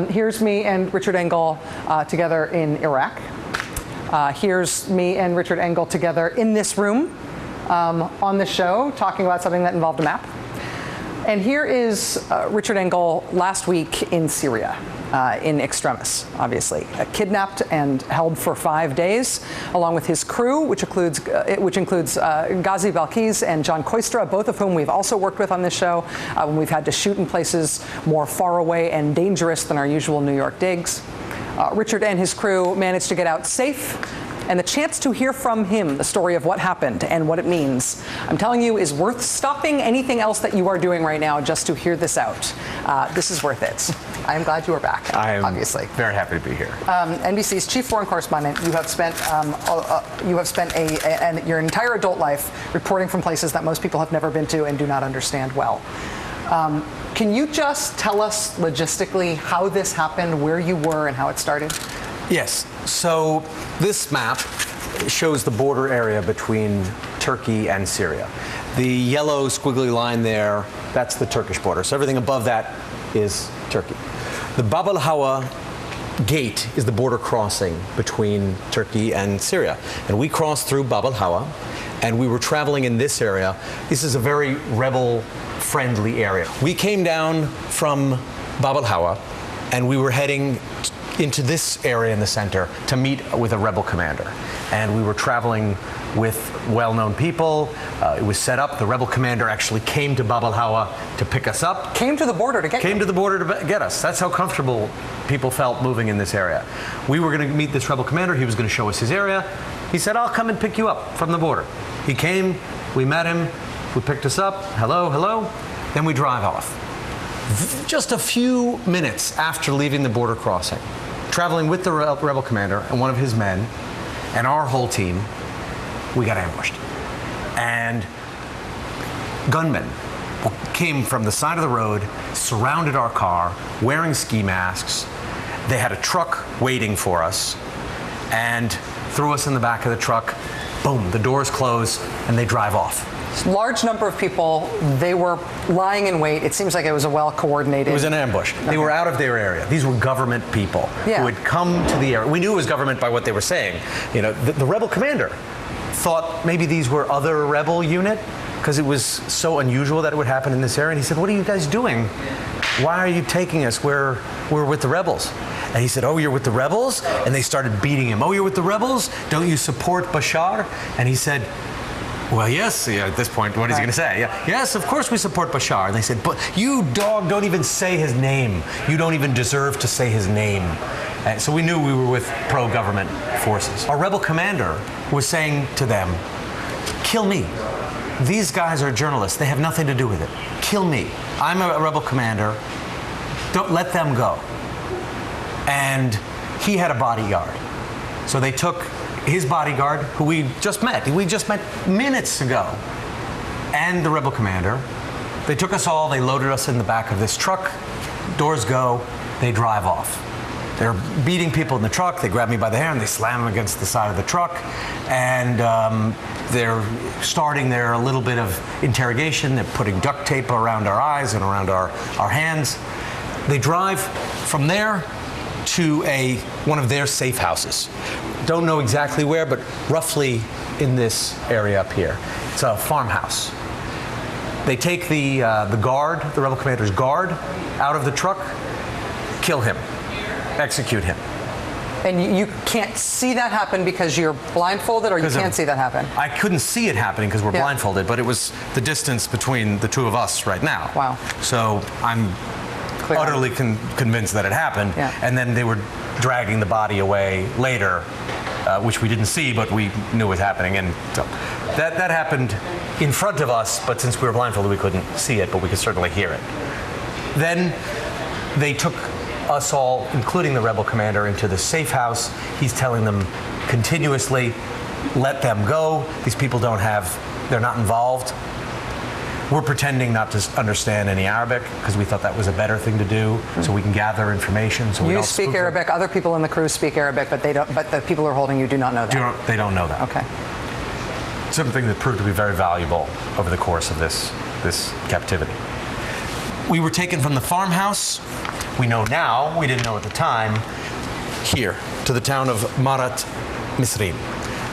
Here's me and Richard Engel together in Iraq. Here's me and Richard Engel together in this room on the show, talking about something that involved a map. And here is Richard Engel last week in Syria, in extremis, obviously. Kidnapped and held for 5 days, along with his crew, which includes Ghazi Balkis and John Koistra, both of whom we've also worked with on this show when we've had to shoot in places more far away and dangerous than our usual New York digs. Richard and his crew managed to get out safe, and the chance to hear from him the story of what happened and what it means, I'm telling you, is worth stopping anything else that you are doing right now just to hear this out. This is worth it. I am glad you are back, obviously. Very happy to be here. NBC's chief foreign correspondent, you have spent your entire adult life reporting from places that most people have never been to and do not understand well. Can you just tell us logistically how this happened, where you were, and how it started? Yes. So this map shows the border area between Turkey and Syria. The yellow squiggly line there, that's the Turkish border. So everything above that is Turkey. The Bab al-Hawa gate is the border crossing between Turkey and Syria. And we crossed through Bab al-Hawa, and we were traveling in this area. This is a very rebel-friendly area. We came down from Bab al-Hawa, and we were heading into this area in the center to meet with a rebel commander. And we were traveling with well-known people. It was set up. The rebel commander actually came to Bab al-Hawa to pick us up. Came to the border to get Came to the border to get us. That's how comfortable people felt moving in this area. We were going to meet this rebel commander. He was going to show us his area. He said, I'll come and pick you up from the border. He came, we met him, we picked us up. Hello, hello. Then we drive off. Just a few minutes after leaving the border crossing, traveling with the rebel commander and one of his men and our whole team, we got ambushed. And gunmen came from the side of the road, surrounded our car, wearing ski masks. They had a truck waiting for us and threw us in the back of the truck. Boom, the doors close and they drive off. Large number of people, they were lying in wait. It seems like it was a well-coordinated... It was an ambush. Okay. They were out of their area. These were government people who had come to the area. We knew it was government by what they were saying. You know, the rebel commander thought maybe these were other rebel unit because it was so unusual that it would happen in this area. And he said, what are you guys doing? Why are you taking us? We're with the rebels. And he said, oh, you're with the rebels? And they started beating him. Oh, you're with the rebels? Don't you support Bashar? And he said, well, yes, at this point, what is he going to say? Yeah. Yes, of course we support Bashar. And they said, but you, dog, don't even say his name. You don't even deserve to say his name. And so we knew we were with pro-government forces. Our rebel commander was saying to them, kill me. These guys are journalists. They have nothing to do with it. Kill me. I'm a rebel commander. Don't let them go. And he had a bodyguard. So they took his bodyguard, who we just met minutes ago, and the rebel commander. They took us all, they loaded us in the back of this truck, doors go, they drive off. They're beating people in the truck, they grab me by the hair and they slam them against the side of the truck, and they're starting their little bit of interrogation. They're putting duct tape around our eyes and around our hands. They drive from there to one of their safe houses. Don't know exactly where, but roughly in this area up here. It's a farmhouse. They take the guard, the rebel commander's guard, out of the truck, kill him, execute him. And you can't see that happen because you're blindfolded, or you can't see that happen? I couldn't see it happening because we're blindfolded, but it was the distance between the two of us right now. Wow. So I'm utterly convinced that it happened. Yeah. And then they were dragging the body away later, which we didn't see, but we knew was happening. And so that happened in front of us, but since we were blindfolded, we couldn't see it, but we could certainly hear it. Then they took us all, including the rebel commander, into the safe house. He's telling them continuously, let them go. These people they're not involved. We're pretending not to understand any Arabic because we thought that was a better thing to do, so we can gather information. So you speak Arabic. Other people in the crew speak Arabic, but they don't. But the people who are holding you do not know that. They don't know that. Okay. Something that proved to be very valuable over the course of this captivity. we were taken from the farmhouse, we know now, we didn't know at the time, here, to the town of Marat Misrin.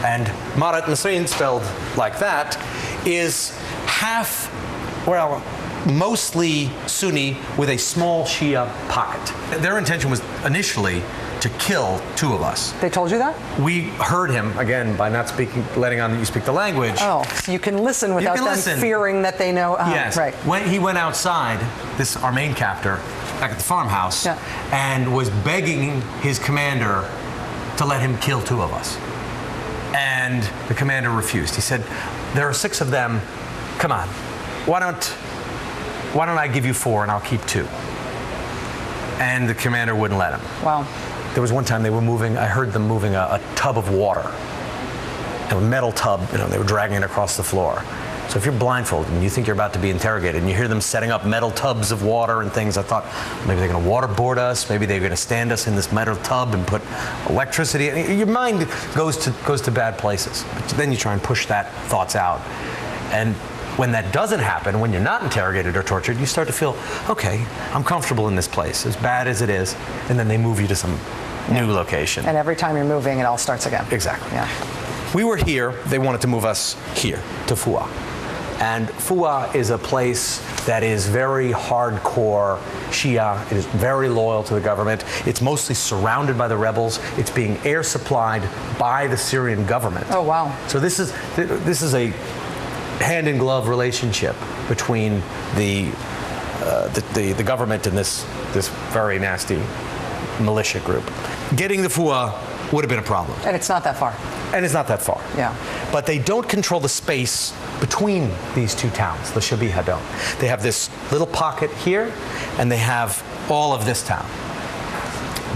And Marat Misrin, spelled like that, is half, well, mostly Sunni with a small Shia pocket. Their intention was initially to kill two of us. They told you that? We heard him, again, by not letting on that you speak the language. Oh, so you can listen without them fearing that they know. Yes. Right. When he went outside, our main captor, back at the farmhouse, and was begging his commander to let him kill two of us. And the commander refused. He said, there are 6 of them. Come on. Why don't I give you 4 and I'll keep 2? And the commander wouldn't let him. Wow. There was one time I heard them moving a tub of water, a metal tub, they were dragging it across the floor. So if you're blindfolded and you think you're about to be interrogated and you hear them setting up metal tubs of water and things, I thought maybe they're going to waterboard us, maybe they're going to stand us in this metal tub and put electricity. Your mind goes to bad places. But then you try and push that thoughts out. And when that doesn't happen, when you're not interrogated or tortured, you start to feel, okay, I'm comfortable in this place, as bad as it is, and then they move you to some new location. And every time you're moving, it all starts again. Exactly. Yeah. We were here, they wanted to move us here, to Foua. And Foua is a place that is very hardcore Shia. It is very loyal to the government. It's mostly surrounded by the rebels. It's being air supplied by the Syrian government. Oh, wow. So this is a hand-in-glove relationship between the government and this very nasty militia group. Getting to Foua would have been a problem. And it's not that far. And it's not that far. Yeah. But they don't control the space between these two towns, the Shabiha don't. They have this little pocket here, and they have all of this town.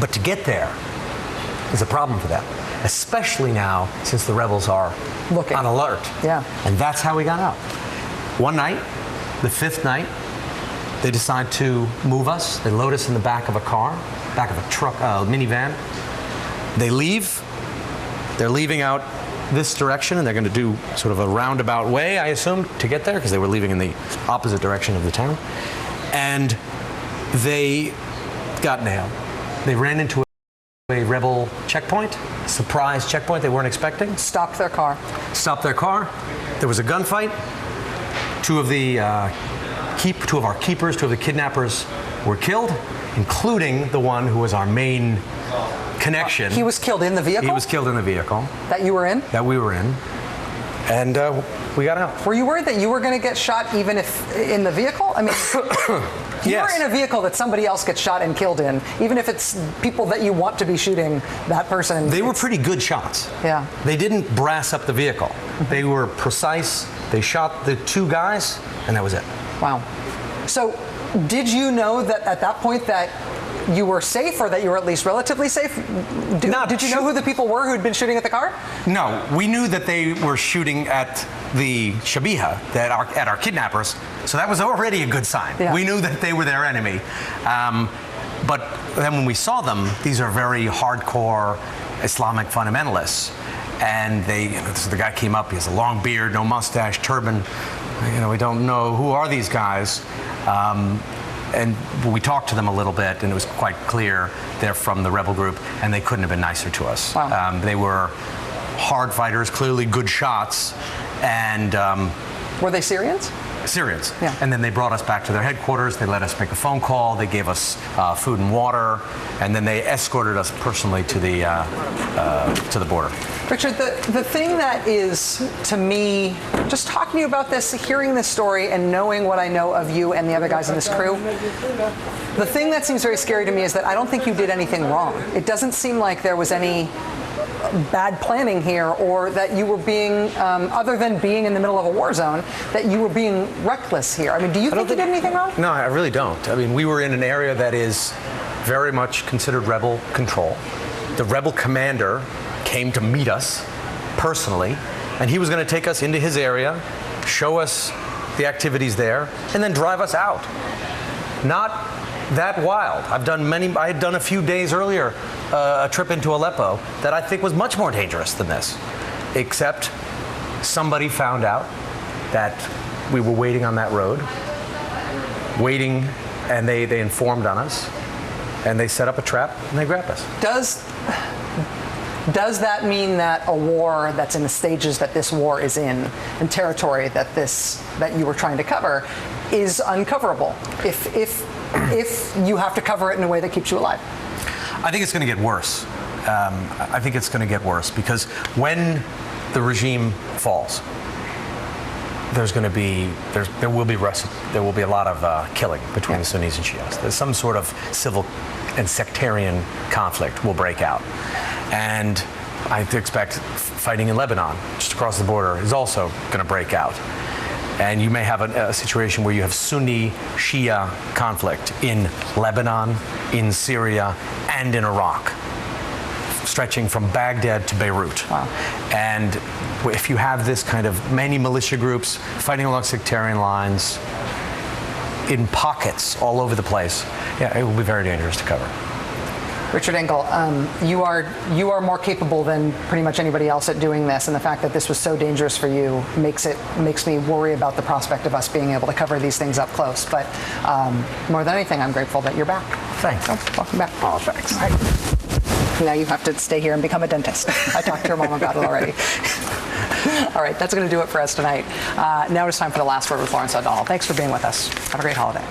But to get there is a problem for them, especially now since the rebels are on alert. Yeah. And that's how we got out. One night, the 5th night, they decide to move us. They load us in the back of a car, back of a truck, minivan. They leave. They're leaving out this direction, and they're going to do sort of a roundabout way, I assume, to get there, because they were leaving in the opposite direction of the town. And they got nailed. They ran into a rebel checkpoint, surprise checkpoint they weren't expecting. Stopped their car. Stopped their car. There was a gunfight. Two of our keepers, 2 of the kidnappers were killed, including the one who was our main connection. He was killed in the vehicle? He was killed in the vehicle. That you were in? That we were in. And we got out. Were you worried that you were going to get shot even if in the vehicle? I mean, you're in a vehicle that somebody else gets shot and killed in, even if it's people that you want to be shooting that person. They were pretty good shots. Yeah. They didn't brass up the vehicle. They were precise. They shot the 2 guys, and that was it. Wow. So did you know that at that point that you were safe, or that you were at least relatively safe? Did you know who the people were who had been shooting at the car? No, we knew that they were shooting at the Shabiha, at our kidnappers, so that was already a good sign. Yeah. We knew that they were their enemy. But then when we saw them, these are very hardcore Islamic fundamentalists. And the guy came up, he has a long beard, no mustache, turban. We don't know who are these guys. And we talked to them a little bit, and it was quite clear they're from the rebel group, and they couldn't have been nicer to us. Wow. They were hard fighters, clearly good shots, and were they Syrians? Syrians. Yeah. And then they brought us back to their headquarters. They let us make a phone call. They gave us food and water, and then they escorted us personally to the border. Richard, the thing that is, to me, just talking to you about this, hearing this story, and knowing what I know of you and the other guys in this crew, the thing that seems very scary to me is that I don't think you did anything wrong. It doesn't seem like there was any bad planning here, or that you were being, other than being in the middle of a war zone, that you were being reckless here. I mean, do you think you did anything wrong? No, I really don't. I mean, we were in an area that is very much considered rebel control. The rebel commander came to meet us personally, and he was going to take us into his area, show us the activities there, and then drive us out. Not that wild. I had done a few days earlier a trip into Aleppo that I think was much more dangerous than this, except somebody found out that we were waiting on that road, waiting and they informed on us, and they set up a trap, and they grabbed us. Does that mean that a war that's in the stages that this war is in, and territory that you were trying to cover, is uncoverable if you have to cover it in a way that keeps you alive? I think it's going to get worse. I think it's going to get worse because when the regime falls, there will be a lot of killing between the Sunnis and Shias. There's some sort of civil and sectarian conflict will break out, and I expect fighting in Lebanon, just across the border, is also going to break out. And you may have a situation where you have Sunni-Shia conflict in Lebanon, in Syria, and in Iraq, stretching from Baghdad to Beirut. Wow. And if you have this kind of many militia groups fighting along sectarian lines in pockets all over the place, yeah, it will be very dangerous to cover. Richard Engel, you are more capable than pretty much anybody else at doing this, and the fact that this was so dangerous for you makes me worry about the prospect of us being able to cover these things up close. But more than anything, I'm grateful that you're back. Thanks. So, welcome back. Oh, thanks. All right. Now you have to stay here and become a dentist. I talked to your mom about it already. All right, that's going to do it for us tonight. Now it's time for the last word with Lawrence O'Donnell. Thanks for being with us. Have a great holiday.